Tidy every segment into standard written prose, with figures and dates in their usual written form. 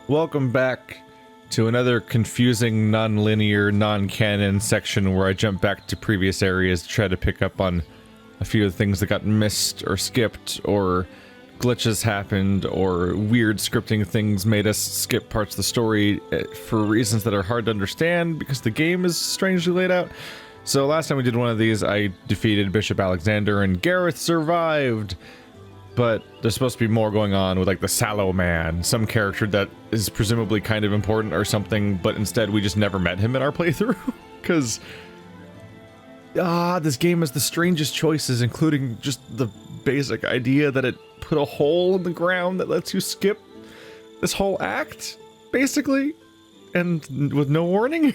Welcome back to another confusing, non-linear, non-canon section where I jump back to previous areas to try to pick up on a few of the things that got missed or skipped, or glitches happened, or weird scripting things made us skip parts of the story for reasons that are hard to understand because the game is strangely laid out. So last time we did one of these, I defeated Bishop Alexander and Gareth survived. But there's supposed to be more going on with, like, the Sallow man, some character that is presumably kind of important or something, but instead we just never met him in our playthrough, because this game has the strangest choices, including just the basic idea that it put a hole in the ground that lets you skip this whole act, basically, and with no warning,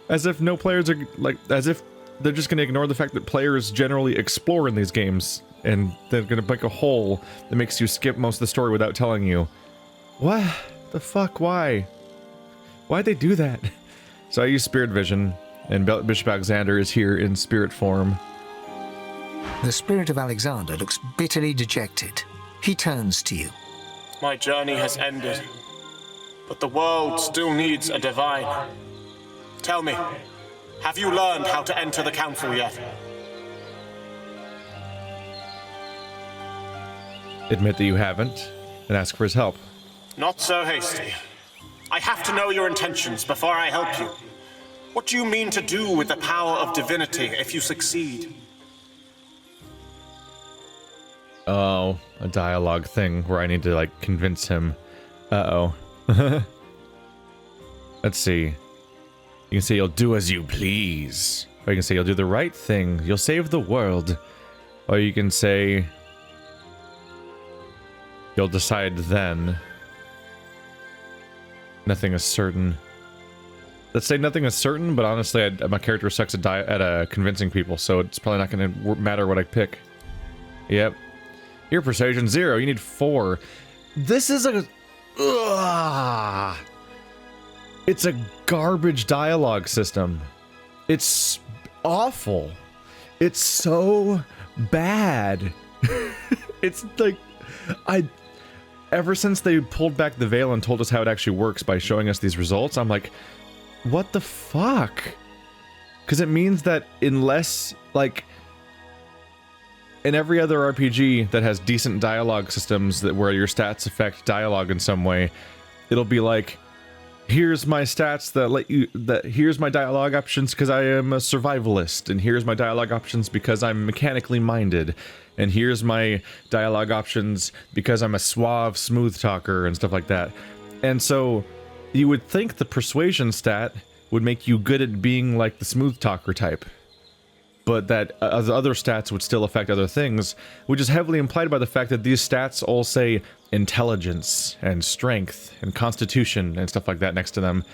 as if no players are, like, as if they're just going to ignore the fact that players generally explore in these games. And they're gonna make a hole that makes you skip most of the story without telling you. What the fuck? Why? Why'd they do that? So I use Spirit Vision, and Bishop Alexander is here in spirit form. The spirit of Alexander looks bitterly dejected. He turns to you. My journey has ended, but the world still needs a divine. Tell me, have you learned how to enter the council yet? Admit that you haven't, and ask for his help. Not so hasty. I have to know your intentions before I help you. What do you mean to do with the power of divinity if you succeed? Oh, a dialogue thing where I need to, like, convince him. Uh-oh. Let's see. You can say you'll do as you please. Or you can say you'll do the right thing. You'll save the world. Or you can say you'll decide then. Nothing is certain. Let's say nothing is certain, but honestly, my character sucks at convincing people, so it's probably not going to matter what I pick. Yep. Your persuasion 0. You need 4. This is a... Ugh. It's a garbage dialogue system. It's awful. It's so bad. It's like... Ever since they pulled back the veil and told us how it actually works by showing us these results, I'm like, what the fuck? Because it means that unless, like, in every other RPG that has decent dialogue systems that where your stats affect dialogue in some way, it'll be like, here's my stats here's my dialogue options because I am a survivalist, and here's my dialogue options because I'm mechanically minded, and here's my dialogue options because I'm a suave, smooth talker, and stuff like that. And so, you would think the persuasion stat would make you good at being like the smooth talker type, but that other stats would still affect other things, which is heavily implied by the fact that these stats all say intelligence and strength and constitution and stuff like that next to them.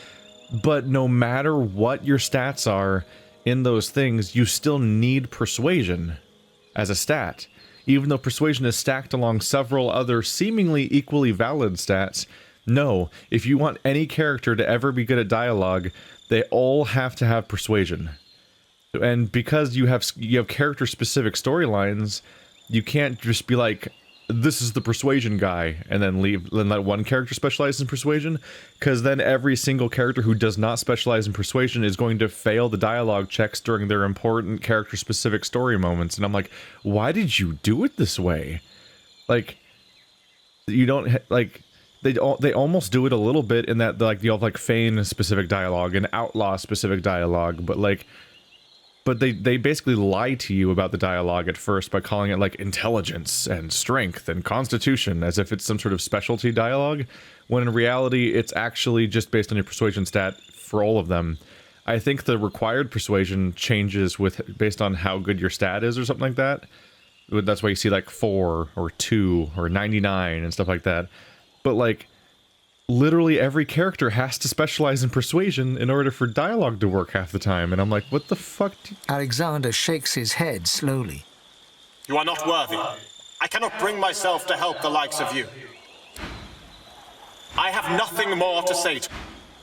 But no matter what your stats are in those things, you still need persuasion as a stat. Even though persuasion is stacked along several other seemingly equally valid stats, no, if you want any character to ever be good at dialogue, they all have to have persuasion. And because you have character-specific storylines, you can't just be like, this is the persuasion guy, and then let one character specialize in persuasion, because then every single character who does not specialize in persuasion is going to fail the dialogue checks during their important character-specific story moments. And I'm like, why did you do it this way? Like, you don't, like, they almost do it a little bit in that, like, you have, like, Feign-specific dialogue and Outlaw-specific dialogue, but, like, but they basically lie to you about the dialogue at first by calling it, like, intelligence and strength and constitution, as if it's some sort of specialty dialogue, when in reality it's actually just based on your persuasion stat for all of them. I think the required persuasion changes based on how good your stat is or something like that. That's why you see, like, 4 or 2 or 99 and stuff like that. But, like, literally every character has to specialize in persuasion in order for dialogue to work half the time, and I'm like, what the fuck? Alexander shakes his head slowly. You are not worthy. I cannot bring myself to help the likes of you. I have nothing more to say to you.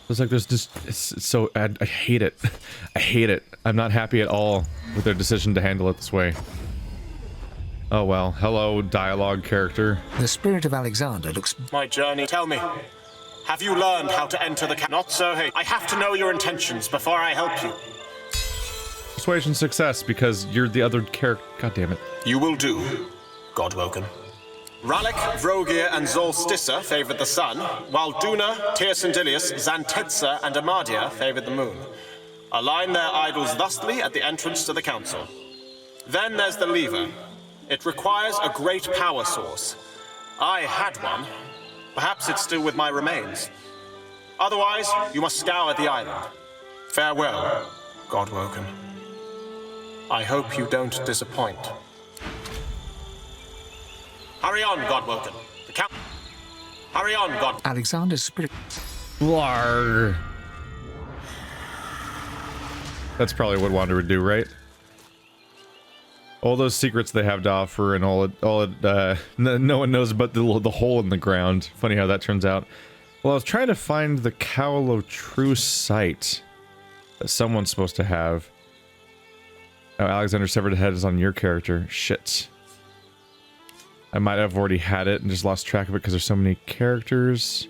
It's like there's just, it's so, I hate it. I hate it. I'm not happy at all with their decision to handle it this way. Oh well, hello, dialogue character. The spirit of Alexander looks... My journey, tell me. Have you learned how to enter the Not so, hey. I have to know your intentions before I help you. Persuasion success, because you're the other character. God damn it. You will do, Godwoken. Rallic, Vrogir, and Zolstissa favored the sun, while Duna, Tyrsendilius, Xantetza, and Amadia favored the moon. Align their idols thusly at the entrance to the council. Then there's the lever. It requires a great power source. I had one. Perhaps it's still with my remains. Otherwise, you must scour the island. Farewell, Godwoken. I hope you don't disappoint. Hurry on, Godwoken. The count. Hurry on, God. Alexander's spirit. Blarg. That's probably what Wander would do, right? All those secrets they have to offer, and no one knows about the hole in the ground. Funny how that turns out. Well, I was trying to find the Cowl of True Sight that someone's supposed to have. Oh, Alexander's severed head is on your character. Shit. I might have already had it and just lost track of it because there's so many characters.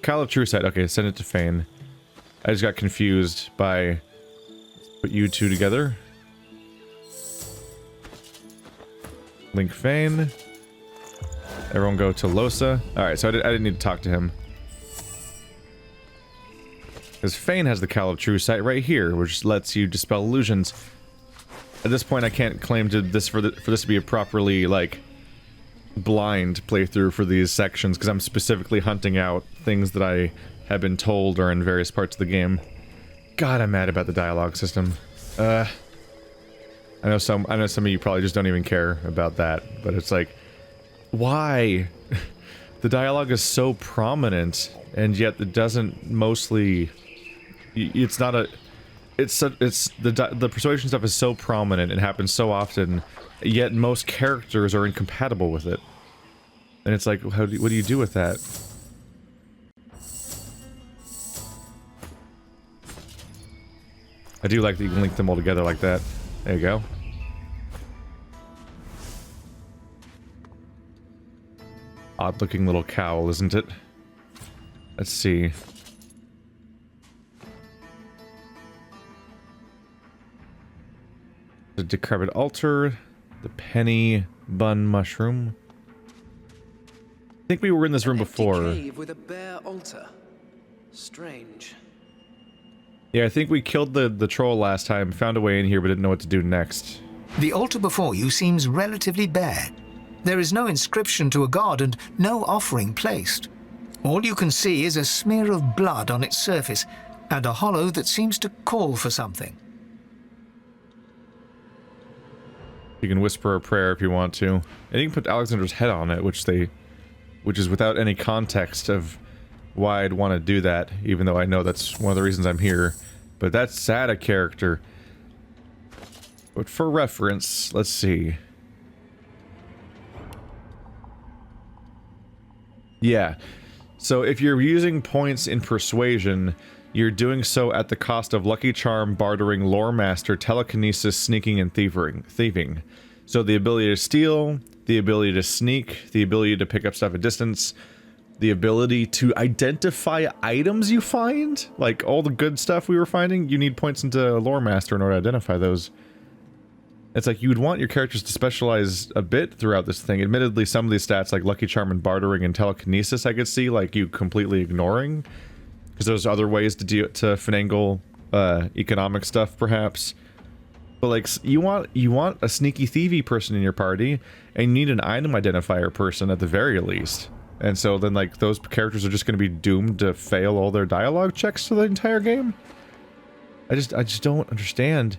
Cowl of True Sight. Okay, send it to Fane. I just got confused by... Let's put you two together. Link Fane. Everyone go to Losa. Alright, so I didn't need to talk to him. Because Fane has the Cowl of True Sight right here, which lets you dispel illusions. At this point, I can't claim to this for this to be a properly, like, blind playthrough for these sections, because I'm specifically hunting out things that I have been told are in various parts of the game. God, I'm mad about the dialogue system. I know some of you probably just don't even care about that, but it's like, why? The dialogue is so prominent, and yet it doesn't mostly... It's not a... the persuasion stuff is so prominent and happens so often, yet most characters are incompatible with it. And it's like, what do you do with that? I do like that you can link them all together like that. There you go. Odd looking little cowl, isn't it? Let's see. The decrepit altar, the penny bun mushroom. I think we were in this room before. Cave with a bare altar. Strange. Yeah, I think we killed the troll last time, found a way in here, but didn't know what to do next. The altar before you seems relatively bare. There is no inscription to a god and no offering placed. All you can see is a smear of blood on its surface and a hollow that seems to call for something. You can whisper a prayer if you want to. And you can put Alexander's head on it, which is without any context of why I'd want to do that, even though I know that's one of the reasons I'm here. But that's sad a character. But for reference, let's see. Yeah. So if you're using points in Persuasion, you're doing so at the cost of Lucky Charm, Bartering, Lore Master, Telekinesis, Sneaking, and Thieving. So the ability to steal, the ability to sneak, the ability to pick up stuff at distance, the ability to identify items you find, like all the good stuff we were finding, you need points into Lore Master in order to identify those. It's like you would want your characters to specialize a bit throughout this thing. Admittedly, some of these stats like Lucky Charm and Bartering and Telekinesis I could see like you completely ignoring, because there's other ways to finagle economic stuff perhaps. But like you want a sneaky thievy person in your party, and you need an item identifier person at the very least. And so then like those characters are just going to be doomed to fail all their dialogue checks for the entire game. I just don't understand.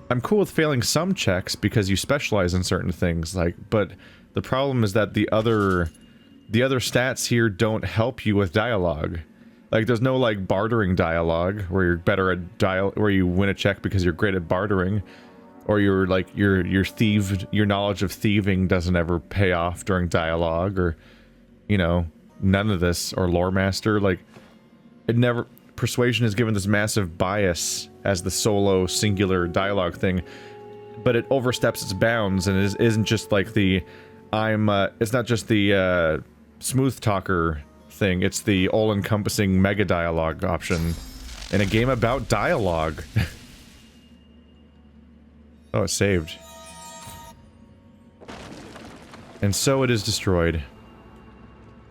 I'm cool with failing some checks because you specialize in certain things, like, but the problem is that the other stats here don't help you with dialogue. Like, there's no like bartering dialogue where you're better at where you win a check because you're great at bartering, or you're like your knowledge of thieving doesn't ever pay off during dialogue, or you know, none of this, or Lore Master. Like, it never. Persuasion is given this massive bias as the solo singular dialogue thing, but it oversteps its bounds and isn't just like the it's not just the smooth talker thing. It's the all-encompassing mega dialogue option in a game about dialogue. Oh, it's saved. And so it is destroyed.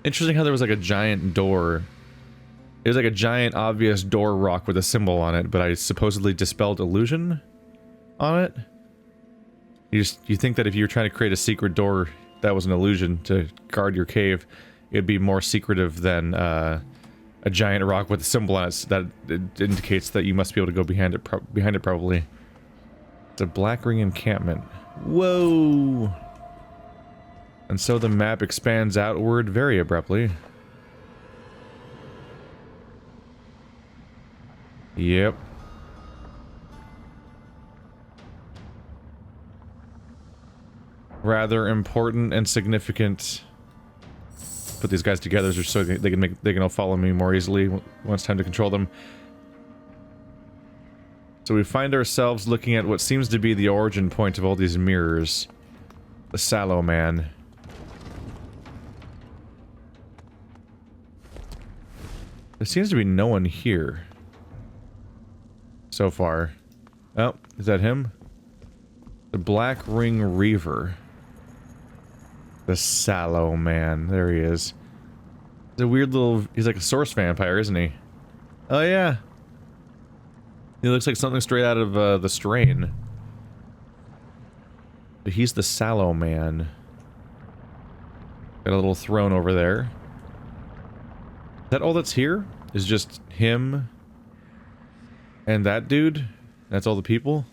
Interesting how there was like a giant door. It was like a giant obvious door rock with a symbol on it, but I supposedly dispelled illusion on it. You think that if you were trying to create a secret door that was an illusion to guard your cave, it'd be more secretive than a giant rock with a symbol on it that it indicates that you must be able to go behind it probably. It's a black ring encampment. Whoa! And so the map expands outward very abruptly. Yep. Rather important and significant. Put these guys together just so they can all follow me more easily when it's time to control them. So we find ourselves looking at what seems to be the origin point of all these mirrors. The Sallow man. There seems to be no one here. So far. Oh, is that him? The Black Ring Reaver. The Sallow man. There he is. He's a weird little... He's like a source vampire, isn't he? Oh, yeah. He looks like something straight out of the Strain. But he's the Sallow man. Got a little throne over there. Is that all that's here? Is just him and that dude? That's all the people?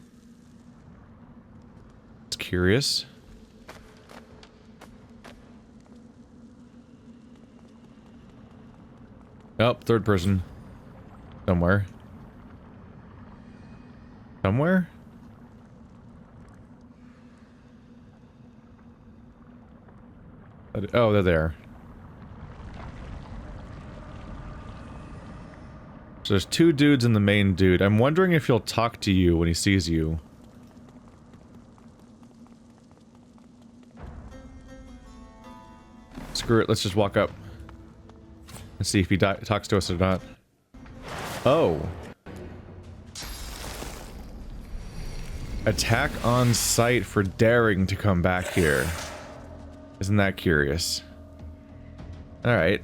It's curious. Oh, third person. Somewhere. Somewhere? Oh, they're there. So there's two dudes and the main dude. I'm wondering if he'll talk to you when he sees you. Screw it, let's just walk up. Let's see if he talks to us or not. Oh. Attack on sight for daring to come back here. Isn't that curious? Alright.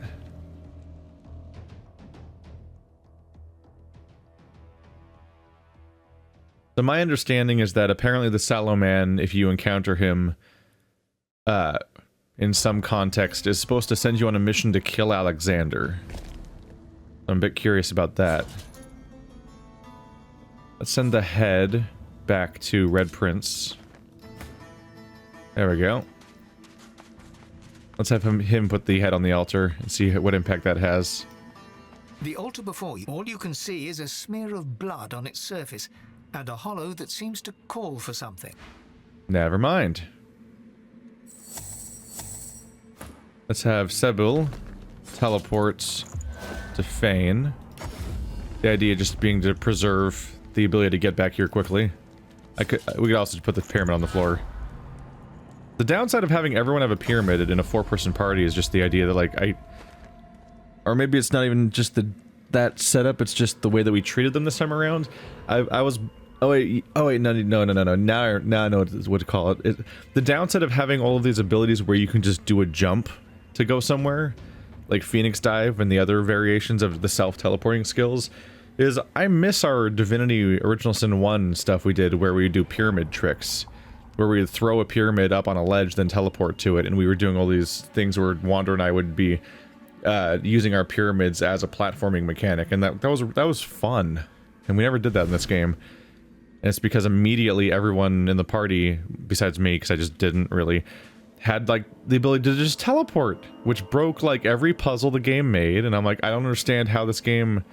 So my understanding is that apparently the Sallow man, if you encounter him, in some context, is supposed to send you on a mission to kill Alexander. I'm a bit curious about that. Let's send the head back to Red Prince. There we go. Let's have him put the head on the altar and see what impact that has. The altar before you, all you can see is a smear of blood on its surface, and a hollow that seems to call for something. Never mind. Let's have Sebul teleports to Fane. The idea just being to preserve the ability to get back here quickly. We could also put the pyramid on the floor. The downside of having everyone have a pyramid in a 4-person party is just the idea that, like, or maybe it's not even just that setup, it's just the way that we treated them this time around. I was... Oh wait, no, now I know what to call it. The downside of having all of these abilities where you can just do a jump to go somewhere, like Phoenix Dive and the other variations of the self-teleporting skills, is I miss our Divinity Original Sin 1 stuff we did where we would do pyramid tricks. Where we would throw a pyramid up on a ledge, then teleport to it, and we were doing all these things where Wander and I would be using our pyramids as a platforming mechanic, and that was fun. And we never did that in this game. And it's because immediately everyone in the party, besides me, because I just didn't really, had, like, the ability to just teleport, which broke, like, every puzzle the game made, and I'm like, I don't understand how this game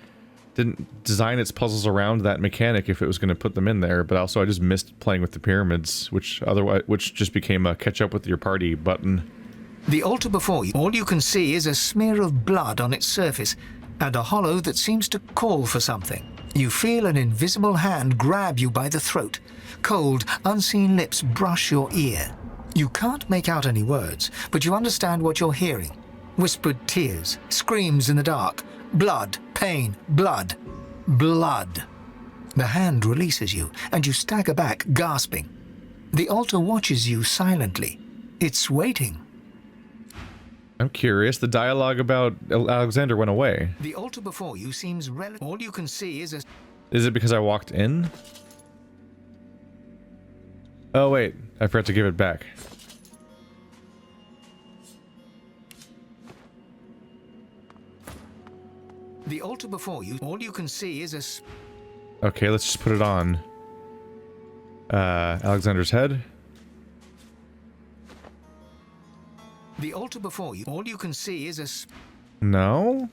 didn't design its puzzles around that mechanic if it was going to put them in there, but also I just missed playing with the pyramids, which just became a catch up with your party button. The altar before you, all you can see is a smear of blood on its surface, and a hollow that seems to call for something. You feel an invisible hand grab you by the throat. Cold, unseen lips brush your ear. You can't make out any words, but you understand what you're hearing. Whispered tears, screams in the dark. Blood, pain, blood, blood. The hand releases you, and you stagger back, gasping. The altar watches you silently. It's waiting. I'm curious. The dialogue about Alexander went away. The altar before you seems all you can see is a... Is it because I walked in? Oh wait, I forgot to give it back. The altar before you, all you can see is a... Okay, let's just put it on. Alexander's head. The altar before you, all you can see is a... No?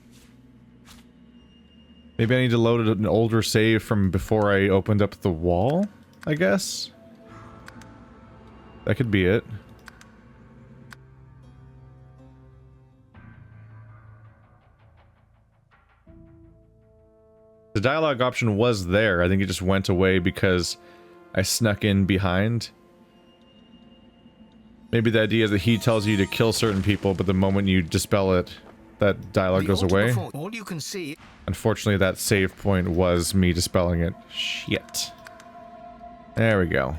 Maybe I need to load an older save from before I opened up the wall, I guess? That could be it. The dialogue option was there. I think it just went away because I snuck in behind. Maybe the idea is that he tells you to kill certain people, but the moment you dispel it, that dialogue goes away. All you can see... Unfortunately, that save point was me dispelling it. Shit. There we go.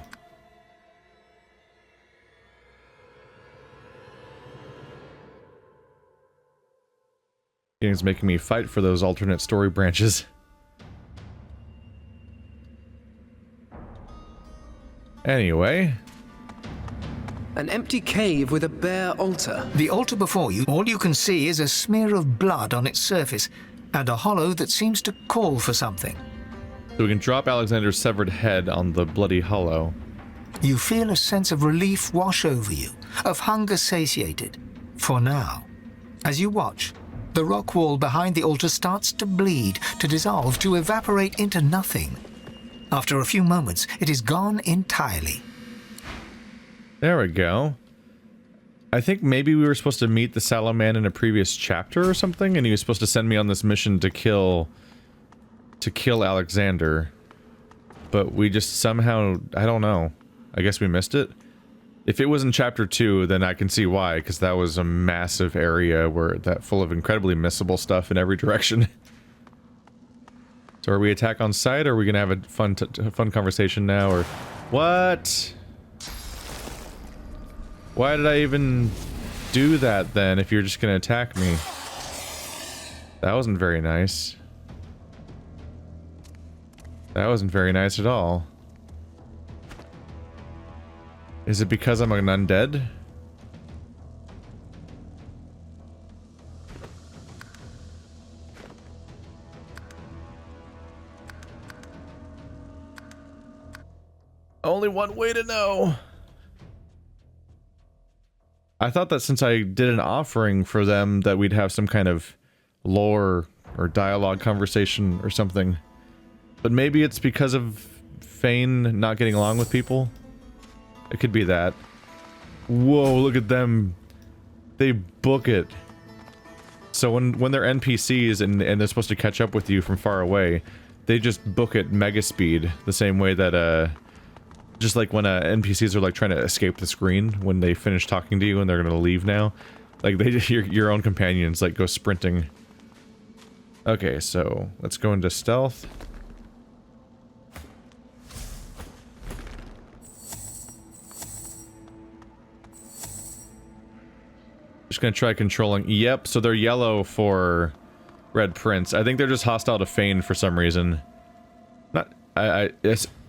Game's making me fight for those alternate story branches. Anyway. An empty cave with a bare altar. The altar before you, all you can see is a smear of blood on its surface, and a hollow that seems to call for something. So we can drop Alexander's severed head on the bloody hollow. You feel a sense of relief wash over you, of hunger satiated. For now. As you watch, the rock wall behind the altar starts to bleed, to dissolve, to evaporate into nothing. After a few moments, it is gone entirely. There we go. I think maybe we were supposed to meet the Sallow man in a previous chapter or something, and he was supposed to send me on this mission to kill Alexander. But we just somehow, I don't know. I guess we missed it. If it was in chapter 2, then I can see why, because that was a massive area where that full of incredibly missable stuff in every direction. So are we attack on sight, or are we gonna have a fun conversation now, or what? Why did I even do that then, if you're just gonna attack me? That wasn't very nice. That wasn't very nice at all. Is it because I'm an undead? Only one way to know. I thought that since I did an offering for them that we'd have some kind of lore or dialogue conversation or something. But maybe it's because of Fane not getting along with people? It could be that. Whoa, look at them. They book it. So when they're NPCs and they're supposed to catch up with you from far away, they just book it mega speed, the same way that just like when NPCs are like trying to escape the screen when they finish talking to you and they're gonna leave now. Like they your own companions like go sprinting. Okay, so let's go into stealth. Just gonna try controlling. Yep, so they're yellow for Red Prince. I think they're just hostile to Fane for some reason. Not.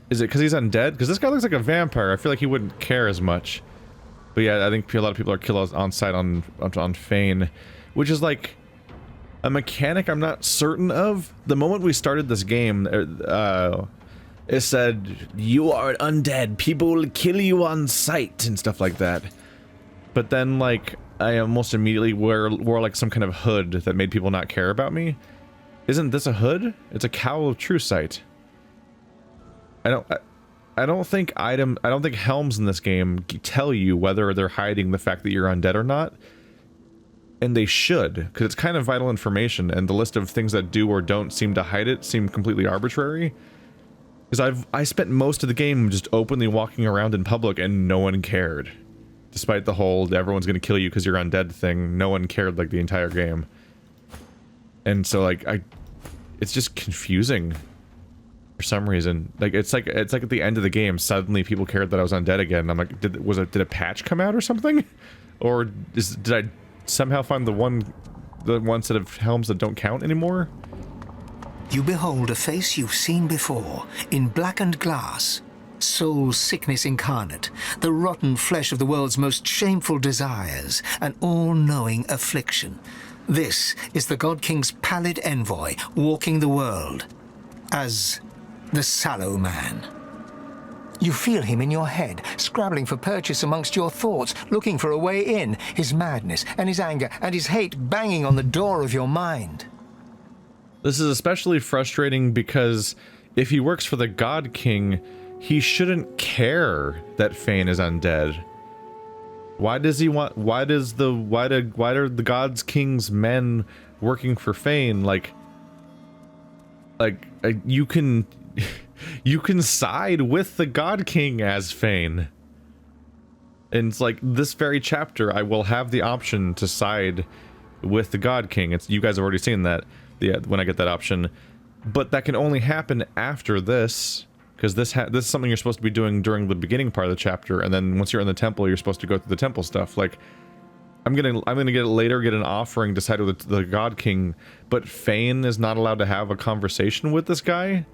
Is it because he's undead? Because this guy looks like a vampire. I feel like he wouldn't care as much. But yeah, I think a lot of people are killed on sight on Fane, which is like a mechanic I'm not certain of. The moment we started this game, it said you are undead. People will kill you on sight and stuff like that. But then like I almost immediately wore like some kind of hood that made people not care about me. Isn't this a hood? It's a cowl of true sight. I don't think helms in this game tell you whether they're hiding the fact that you're undead or not. And they should, because it's kind of vital information, and the list of things that do or don't seem to hide it seem completely arbitrary. Because I spent most of the game just openly walking around in public and no one cared. despite the whole everyone's gonna kill you because you're undead thing, no one cared like the entire game. And so like it's just confusing for some reason. Like it's like at the end of the game, suddenly people cared that I was undead again. I'm like, did a patch come out or something? Or did I somehow find the one set of helms that don't count anymore? You behold a face you've seen before, in blackened glass. Soul sickness incarnate, the rotten flesh of the world's most shameful desires, an all-knowing affliction. This is the God King's pallid envoy, walking the world as the Sallow Man. You feel him in your head, scrabbling for purchase amongst your thoughts, looking for a way in, his madness and his anger and his hate banging on the door of your mind. This is especially frustrating because if he works for the God King, he shouldn't care that Fane is undead. Why does he want? Why are the God's King's men working for Fane? Like you can side with the God King as Fane. And it's like this very chapter, I will have the option to side with the God King. It's you guys have already seen that. Yeah, when I get that option, but that can only happen after this, because this is something you're supposed to be doing during the beginning part of the chapter, and then once you're in the temple, you're supposed to go through the temple stuff. Like, I'm gonna get it later, get an offering, decide with the God King, but Fane is not allowed to have a conversation with this guy.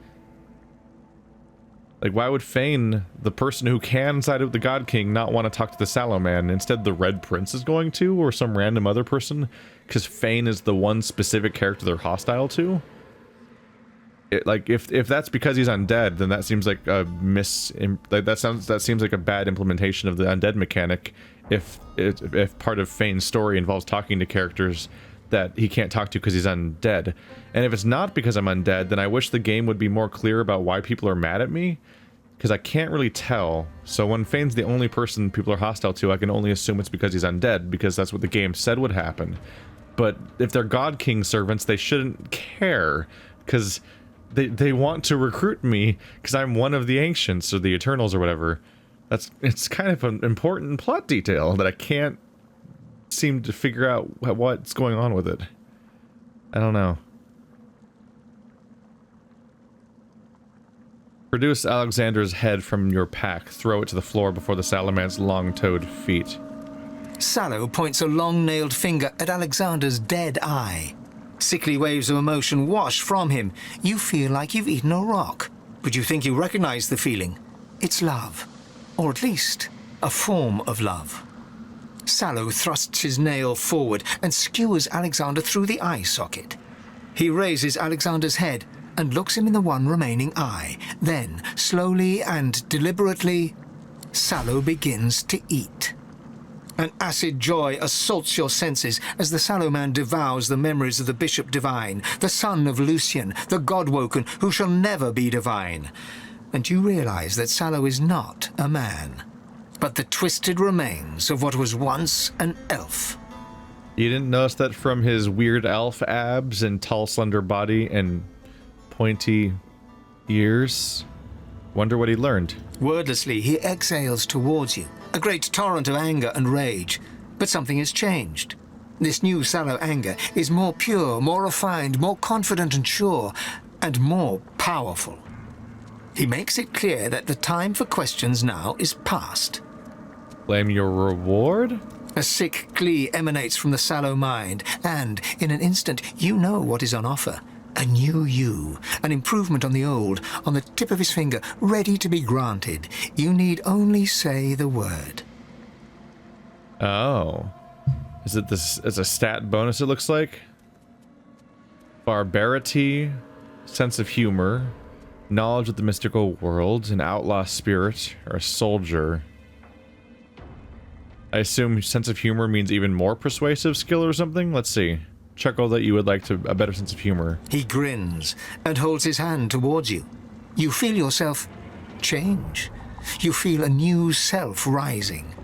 Like, why would Fane, the person who can side with the God King, not want to talk to the Sallow Man? Instead, the Red Prince is going to, or some random other person, because Fane is the one specific character they're hostile to. Like, if that's because he's undead, then that seems like a that seems like a bad implementation of the undead mechanic. If part of Fane's story involves talking to characters that he can't talk to because he's undead. And if it's not because I'm undead, then I wish the game would be more clear about why people are mad at me, because I can't really tell. So when Fane's the only person people are hostile to, I can only assume it's because he's undead, because that's what the game said would happen. But if they're God King servants, they shouldn't care, because they want to recruit me because I'm one of the Ancients or the Eternals or whatever. It's kind of an important plot detail that I can't seem to figure out what's going on with it. I don't know. Produce Alexander's head from your pack. Throw it to the floor before the Salaman's long-toed feet. Sallow points a long-nailed finger at Alexander's dead eye. Sickly waves of emotion wash from him. You feel like you've eaten a rock, but you think you recognize the feeling. It's love, or at least a form of love. Sallow thrusts his nail forward and skewers Alexander through the eye socket. He raises Alexander's head and looks him in the one remaining eye. Then, slowly and deliberately, Sallow begins to eat. An acid joy assaults your senses as the Sallow Man devours the memories of the Bishop Divine, the son of Lucian, the God-woken, who shall never be divine. And you realize that Sallow is not a man, but the twisted remains of what was once an elf. You didn't notice that from his weird elf abs and tall, slender body and pointy ears? Wonder what he learned. Wordlessly, he exhales towards you, a great torrent of anger and rage. But something has changed. This new Sallow anger is more pure, more refined, more confident and sure, and more powerful. He makes it clear that the time for questions now is past. Claim your reward? A sick glee emanates from the Sallow mind, and in an instant you know what is on offer. A new you, an improvement on the old, on the tip of his finger, ready to be granted. You need only say the word. Oh. Is it this as a stat bonus, it looks like? Barbarity, sense of humor, knowledge of the mystical world, an outlaw spirit, or a soldier. I assume sense of humor means even more persuasive skill or something? Let's see. Chuckle that you would like to a better sense of humor. He grins and holds his hand towards you. You feel yourself change. You feel a new self rising.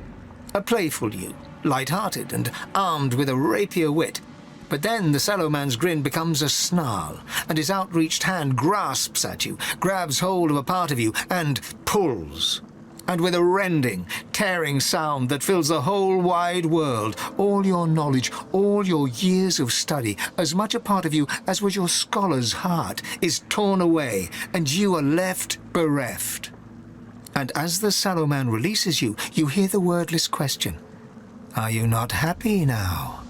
A playful you, light-hearted and armed with a rapier wit. But then the Sallow Man's grin becomes a snarl, and his outreached hand grasps at you, grabs hold of a part of you, and pulls. And with a rending, tearing sound that fills the whole wide world, all your knowledge, all your years of study, as much a part of you as was your scholar's heart, is torn away, and you are left bereft. And as the Sallow man releases you, you hear the wordless question, "Are you not happy now?"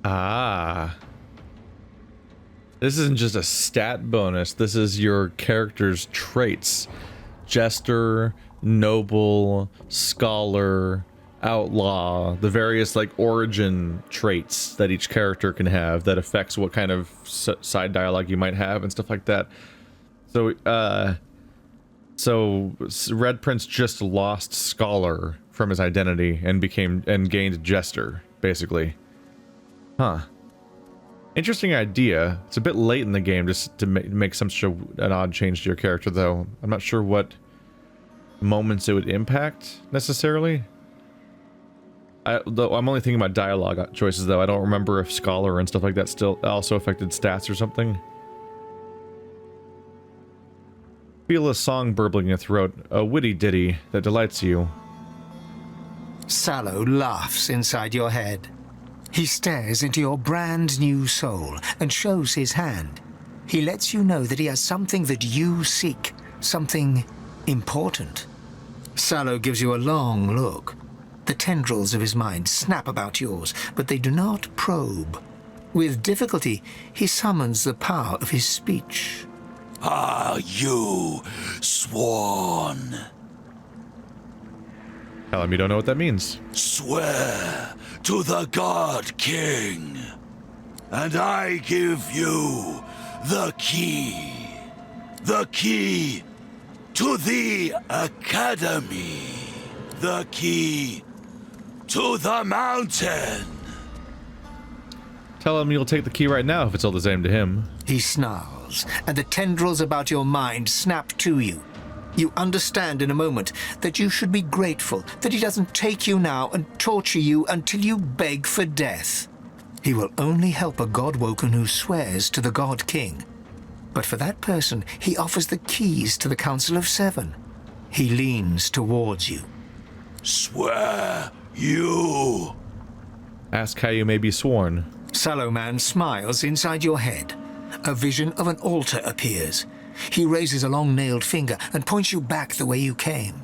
Ah. This isn't just a stat bonus, this is your character's traits. Jester, noble, scholar, outlaw, the various like origin traits that each character can have that affects what kind of side dialogue you might have and stuff like that. So Red Prince just lost scholar from his identity and gained jester, basically. Huh. Interesting idea. It's a bit late in the game just to make such an odd change to your character, though. I'm not sure what moments it would impact, necessarily. Though I'm only thinking about dialogue choices, though. I don't remember if Scholar and stuff like that still also affected stats or something. Feel a song burbling in your throat, a witty ditty that delights you. Sallow laughs inside your head. He stares into your brand new soul and shows his hand. He lets you know that he has something that you seek, something important. Sallow gives you a long look. The tendrils of his mind snap about yours, but they do not probe. With difficulty, he summons the power of his speech. Are you sworn? Tell him you don't know what that means. Swear to the God King, and I give you the key to the Academy, the key to the mountain. Tell him you'll take the key right now if it's all the same to him. He snarls, and the tendrils about your mind snap to you. You understand in a moment that you should be grateful that he doesn't take you now and torture you until you beg for death. He will only help a God-woken who swears to the God King. But for that person, he offers the keys to the Council of Seven. He leans towards you. Swear you. Ask how you may be sworn. Sallow man smiles inside your head. A vision of an altar appears. He raises a long-nailed finger and points you back the way you came.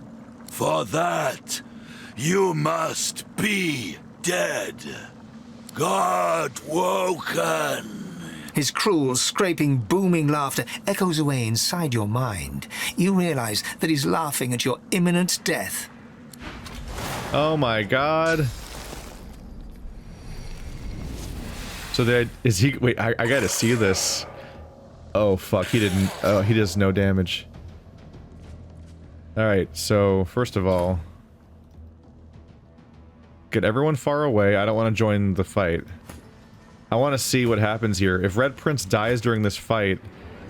For that, you must be dead. God woken. His cruel, scraping, booming laughter echoes away inside your mind. You realize that he's laughing at your imminent death. Oh my god. So is he... Wait, I gotta see this. Oh fuck, he didn't... Oh, he does no damage. Alright, so first of all... Get everyone far away. I don't want to join the fight. I want to see what happens here. If Red Prince dies during this fight,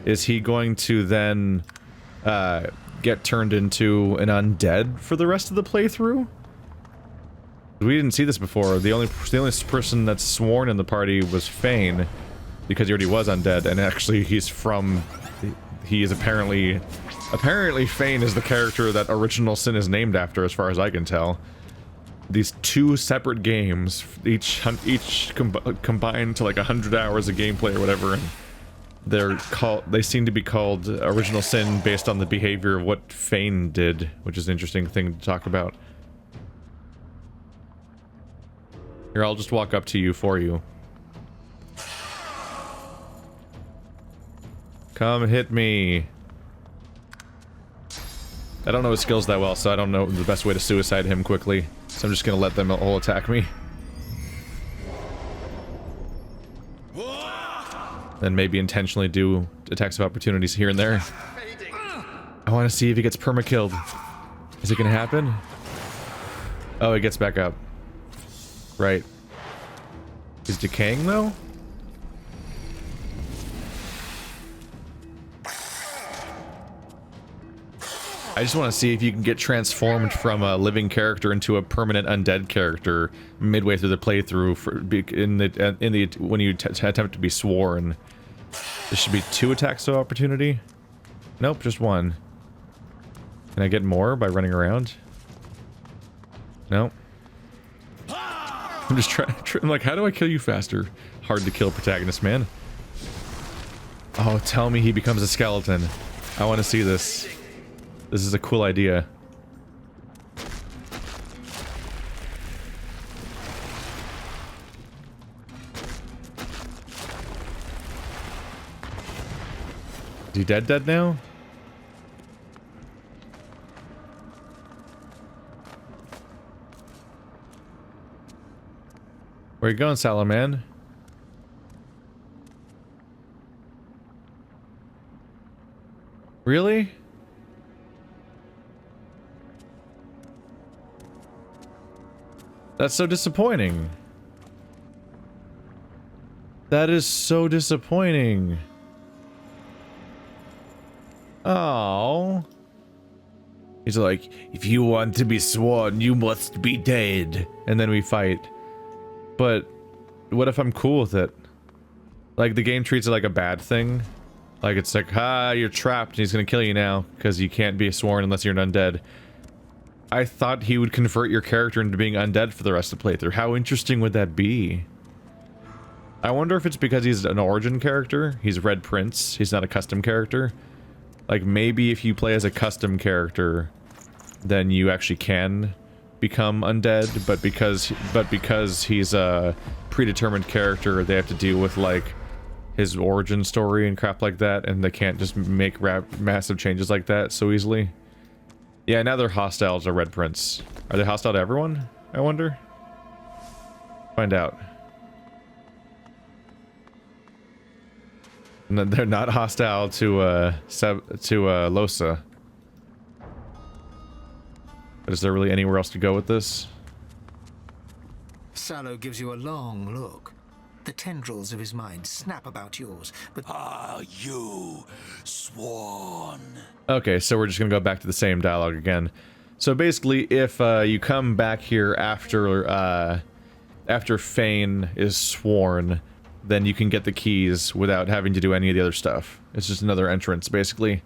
is he going to then get turned into an undead for the rest of the playthrough? We didn't see this before. The only person that's sworn in the party was Fane, because he already was undead, and actually he is apparently Fane is the character that Original Sin is named after, as far as I can tell. These two separate games, each combined to like 100 hours of gameplay or whatever, and they seem to be called Original Sin based on the behavior of what Fane did, which is an interesting thing to talk about. Here, I'll just walk up to you for you. Come hit me. I don't know his skills that well, so I don't know the best way to suicide him quickly. So I'm just gonna let them all attack me. Then maybe intentionally do attacks of opportunities here and there. I want to see if he gets perma-killed. Is it gonna happen? Oh, he gets back up. Right. He's decaying, though? I just want to see if you can get transformed from a living character into a permanent undead character midway through the playthrough when you attempt to be sworn. There should be 2 attacks of opportunity. Nope, just 1. Can I get more by running around? No. I'm just trying. I'm like, how do I kill you faster? Hard to kill protagonist, man. Oh, tell me he becomes a skeleton. I want to see this. This is a cool idea. Is he dead now? Where you going, Sallow man? Really? That's so disappointing. That is so disappointing. Oh. He's like, if you want to be sworn, you must be dead. And then we fight. But what if I'm cool with it? Like, the game treats it like a bad thing. Like, it's like, you're trapped and he's gonna kill you now because you can't be sworn unless you're an undead. I thought he would convert your character into being undead for the rest of the playthrough. How interesting would that be? I wonder if it's because he's an origin character. He's Red Prince. He's not a custom character. Like, maybe if you play as a custom character, then you actually can become undead, but because he's a predetermined character, they have to deal with, like, his origin story and crap like that, and they can't just make massive changes like that so easily. Yeah, now they're hostile to Red Prince. Are they hostile to everyone, I wonder? Find out. No, they're not hostile to Losa. But is there really anywhere else to go with this? Sallow gives you a long look. The tendrils of his mind snap about yours, but... Are you sworn? Okay, so we're just gonna go back to the same dialogue again. So basically, if you come back here after Fane is sworn, then you can get the keys without having to do any of the other stuff. It's just another entrance, basically.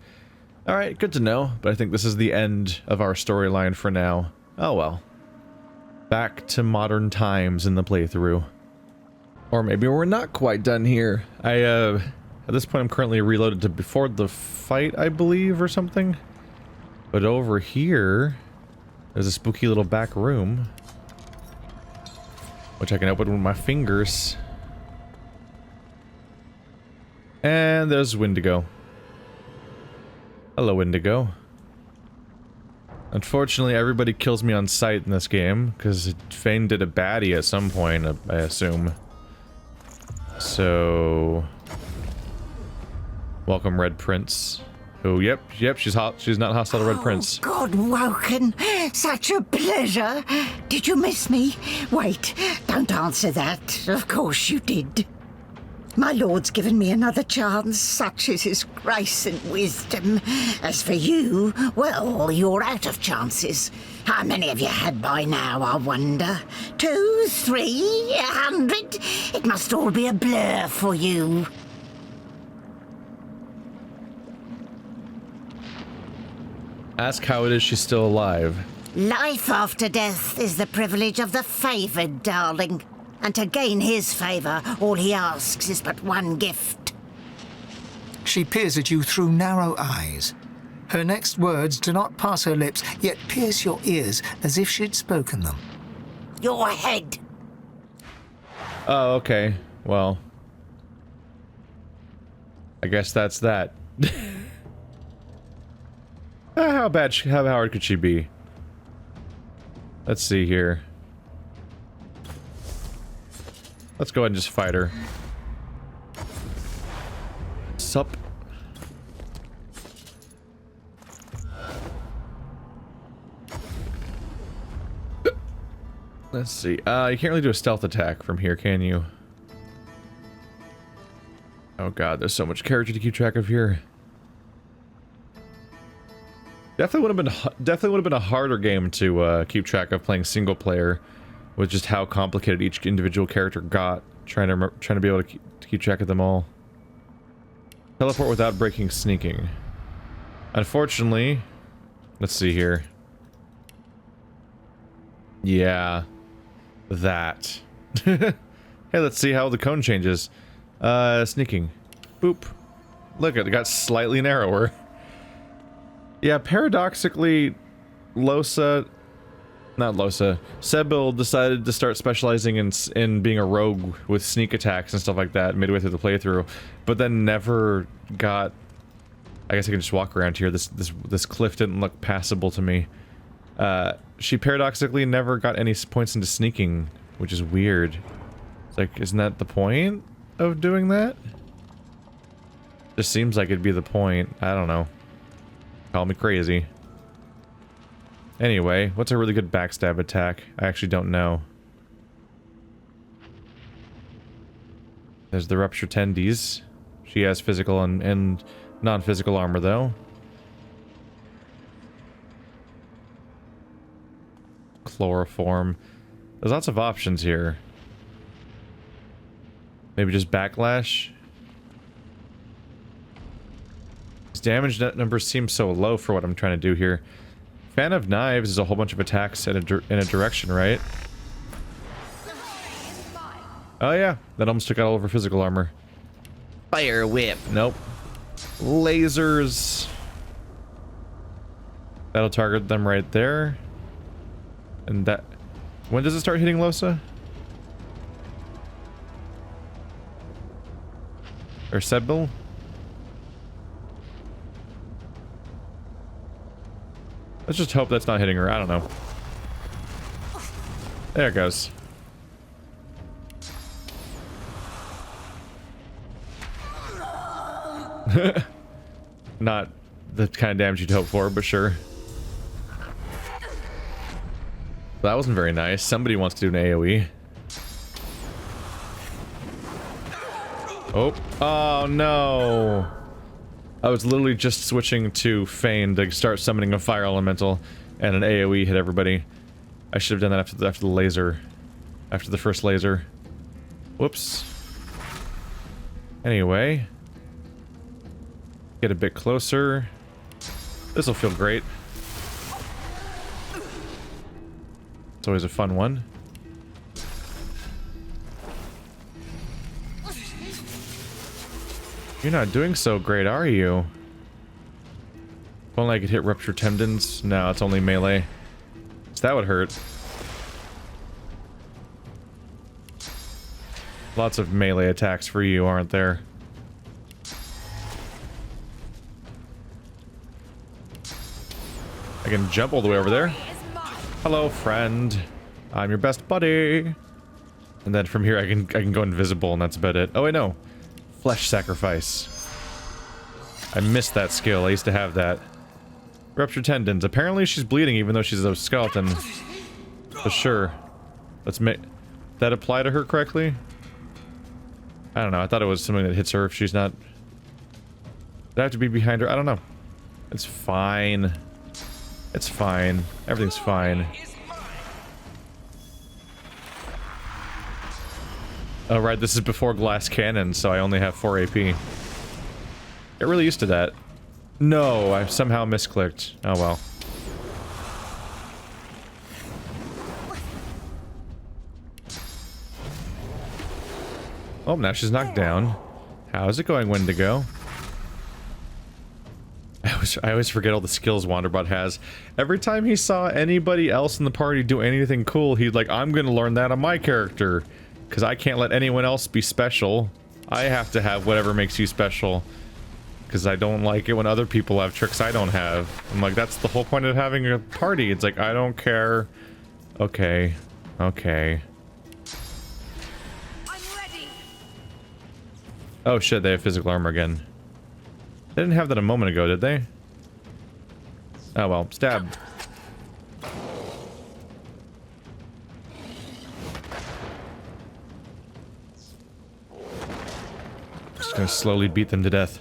Alright, good to know, but I think this is the end of our storyline for now. Oh well. Back to modern times in the playthrough. Or maybe we're not quite done here. At this point I'm currently reloaded to before the fight, I believe, or something. But over here, there's a spooky little back room, which I can open with my fingers. And there's Wendigo. Hello, Wendigo. Unfortunately, everybody kills me on sight in this game, because Fane did a baddie at some point, I assume. So... welcome, Red Prince. Oh, yep, she's not hostile to Red Prince. God woken, such a pleasure. Did you miss me? Wait, don't answer that. Of course you did. My lord's given me another chance, such is his grace and wisdom. As for you, well, you're out of chances. How many have you had by now, I wonder? 2, 3, 100? It must all be a blur for you. Ask how it is she's still alive. Life after death is the privilege of the favoured, darling. And to gain his favour, all he asks is but one gift. She peers at you through narrow eyes. Her next words do not pass her lips, yet pierce your ears as if she'd spoken them. Your head. Oh, okay. Well, I guess that's that. How hard could she be? Let's see here. Let's go ahead and just fight her. Sup? Let's see. You can't really do a stealth attack from here, can you? Oh god, there's so much character to keep track of here. Definitely would have been a harder game to keep track of playing single player, with just how complicated each individual character got. Trying to be able to keep track of them all. Teleport without breaking sneaking. Unfortunately, Let's see here. Yeah. That. Hey, let's see how the cone changes. Sneaking. Boop. Look, it got slightly narrower. Yeah, paradoxically, Sebille decided to start specializing in being a rogue with sneak attacks and stuff like that midway through the playthrough, but then never got... I guess I can just walk around here. This cliff didn't look passable to me. She paradoxically never got any points into sneaking, which is weird. It's like, isn't that the point of doing that? Just seems like it'd be the point. I don't know. Call me crazy. Anyway, what's a really good backstab attack? I actually don't know. There's the Rupture Tendies. She has physical and non-physical armor, though. Chloroform. There's lots of options here. Maybe just backlash. His damage net numbers seem so low for what I'm trying to do here. Fan of Knives is a whole bunch of attacks in a direction, right? Oh yeah, that almost took out all of her physical armor. Fire Whip. Nope. Lasers. That'll target them right there. And that... When does it start hitting Lohse? Or Sebille? Let's just hope that's not hitting her. I don't know. There it goes. Not the kind of damage you'd hope for, but sure. That wasn't very nice. Somebody wants to do an AoE. Oh. Oh, no. I was literally just switching to Feign to start summoning a fire elemental, and an AoE hit everybody. I should have done that after the laser. After the first laser. Whoops. Anyway. Get a bit closer. This'll feel great. It's always a fun one. You're not doing so great, are you? If only I could hit Rupture Tendons. No, it's only melee. So that would hurt. Lots of melee attacks for you, aren't there? I can jump all the way over there. Hello, friend. I'm your best buddy. And then from here I can go invisible, and that's about it. Oh wait, no. Flesh sacrifice. I missed that skill. I used to have that. Rupture tendons. Apparently she's bleeding even though she's a skeleton. For sure. Let's make... that apply to her correctly? I don't know. I thought it was something that hits her if she's not... Did I have to be behind her? I don't know. It's fine. It's fine. Everything's fine. Oh right, this is before glass cannon, so I only have 4 AP. Get really used to that. No, I somehow misclicked. Oh well. Oh, now she's knocked down. How's it going, Wendigo? I always forget all the skills Wanderbot has. Every time he saw anybody else in the party do anything cool, he'd like, I'm gonna learn that on my character. Because I can't let anyone else be special. I have to have whatever makes you special. Because I don't like it when other people have tricks I don't have. I'm like, that's the whole point of having a party. It's like, I don't care. Okay. Okay. I'm ready. Oh shit, they have physical armor again. They didn't have that a moment ago, did they? Oh well, stab. Just gonna slowly beat them to death.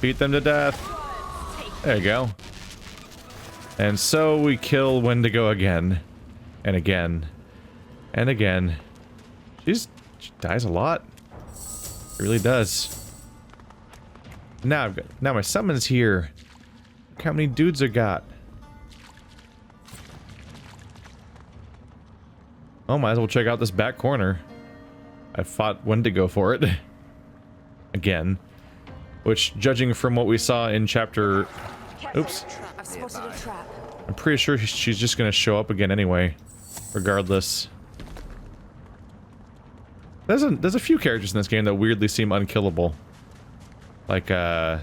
Beat them to death. There you go. And so we kill Wendigo again. And again. And again. She dies a lot. It really does. Now my summon's here. how many dudes I got. Oh, might as well check out this back corner. I fought Wendigo for it. Again. Which, judging from what we saw in chapter... Oops. I've spotted a trap. I'm pretty sure she's just gonna show up again anyway. Regardless. There's a few characters in this game that weirdly seem unkillable. Like, crap,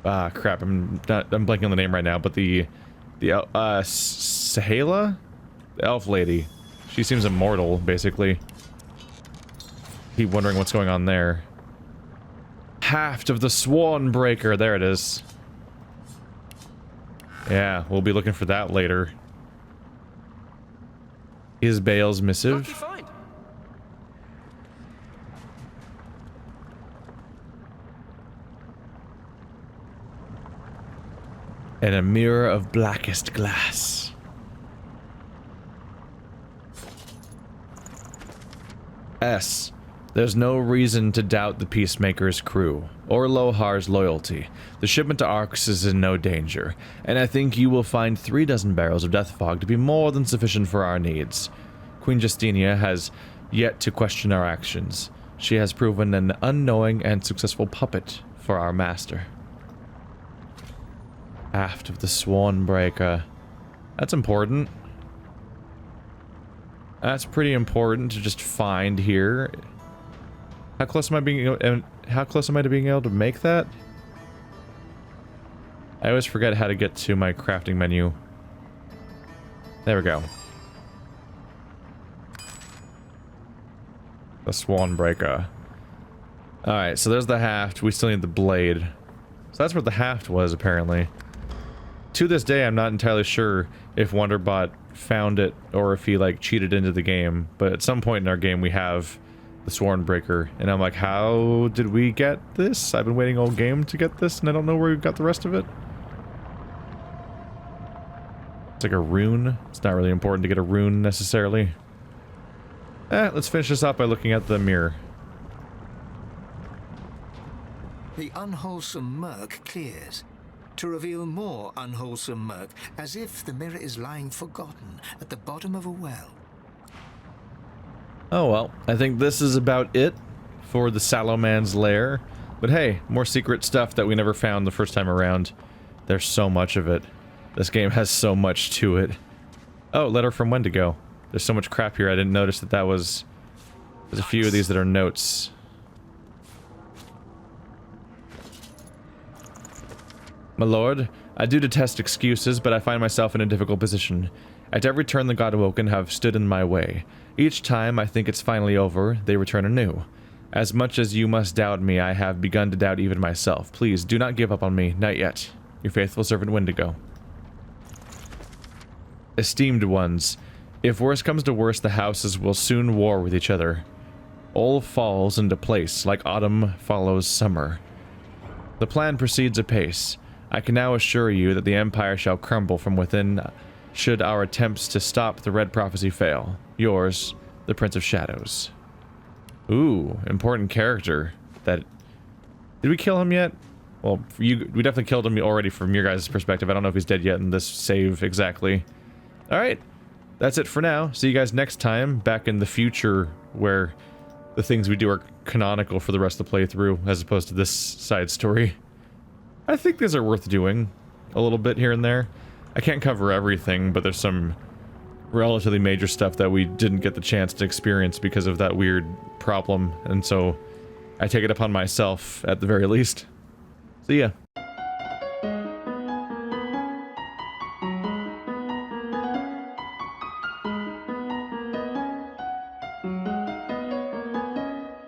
I'm blanking on the name right now, but the Sahala? The elf lady. She seems immortal, basically. Keep wondering what's going on there. Haft of the Sworn Breaker, there it is. Yeah, we'll be looking for that later. Is Bale's missive? Lucky find. And a mirror of blackest glass. S. There's no reason to doubt the Peacemaker's crew, or Lohar's loyalty. The shipment to Arx is in no danger, and I think you will find 36 barrels of death fog to be more than sufficient for our needs. Queen Justinia has yet to question our actions. She has proven an unknowing and successful puppet for our master. Aft of the Sworn Breaker. That's important. That's pretty important to just find here. How close am I to being able to make that? I always forget how to get to my crafting menu. There we go. The Sworn Breaker. Alright, so there's the haft. We still need the blade. So that's what the haft was, apparently. To this day, I'm not entirely sure if Wonderbot found it or if he, like, cheated into the game. But at some point in our game, we have the Sworn Breaker. And I'm like, how did we get this? I've been waiting all game to get this, and I don't know where we got the rest of it. It's like a rune. It's not really important to get a rune, necessarily. Let's finish this up by looking at the mirror. The unwholesome murk clears, to reveal more unwholesome murk, as if the mirror is lying forgotten at the bottom of a well. Oh well, I think this is about it for the Sallow Man's lair. But hey, more secret stuff that we never found the first time around. There's so much of it. This game has so much to it. Oh, letter from Wendigo. There's so much crap here I didn't notice that was... There's a few of these that are notes. My lord, I do detest excuses, but I find myself in a difficult position. At every turn the God Awoken have stood in my way. Each time I think it's finally over, they return anew. As much as you must doubt me, I have begun to doubt even myself. Please, do not give up on me, not yet. Your faithful servant Wendigo. Esteemed ones, if worse comes to worse, the houses will soon war with each other. All falls into place, like autumn follows summer. The plan proceeds apace. I can now assure you that the Empire shall crumble from within should our attempts to stop the Red Prophecy fail. Yours, the Prince of Shadows. Ooh, important character. Did we kill him yet? Well, we definitely killed him already from your guys' perspective. I don't know if he's dead yet in this save exactly. Alright, that's it for now. See you guys next time, back in the future, where the things we do are canonical for the rest of the playthrough, as opposed to this side story. I think these are worth doing a little bit here and there. I can't cover everything, but there's some relatively major stuff that we didn't get the chance to experience because of that weird problem, and so I take it upon myself, at the very least. See ya.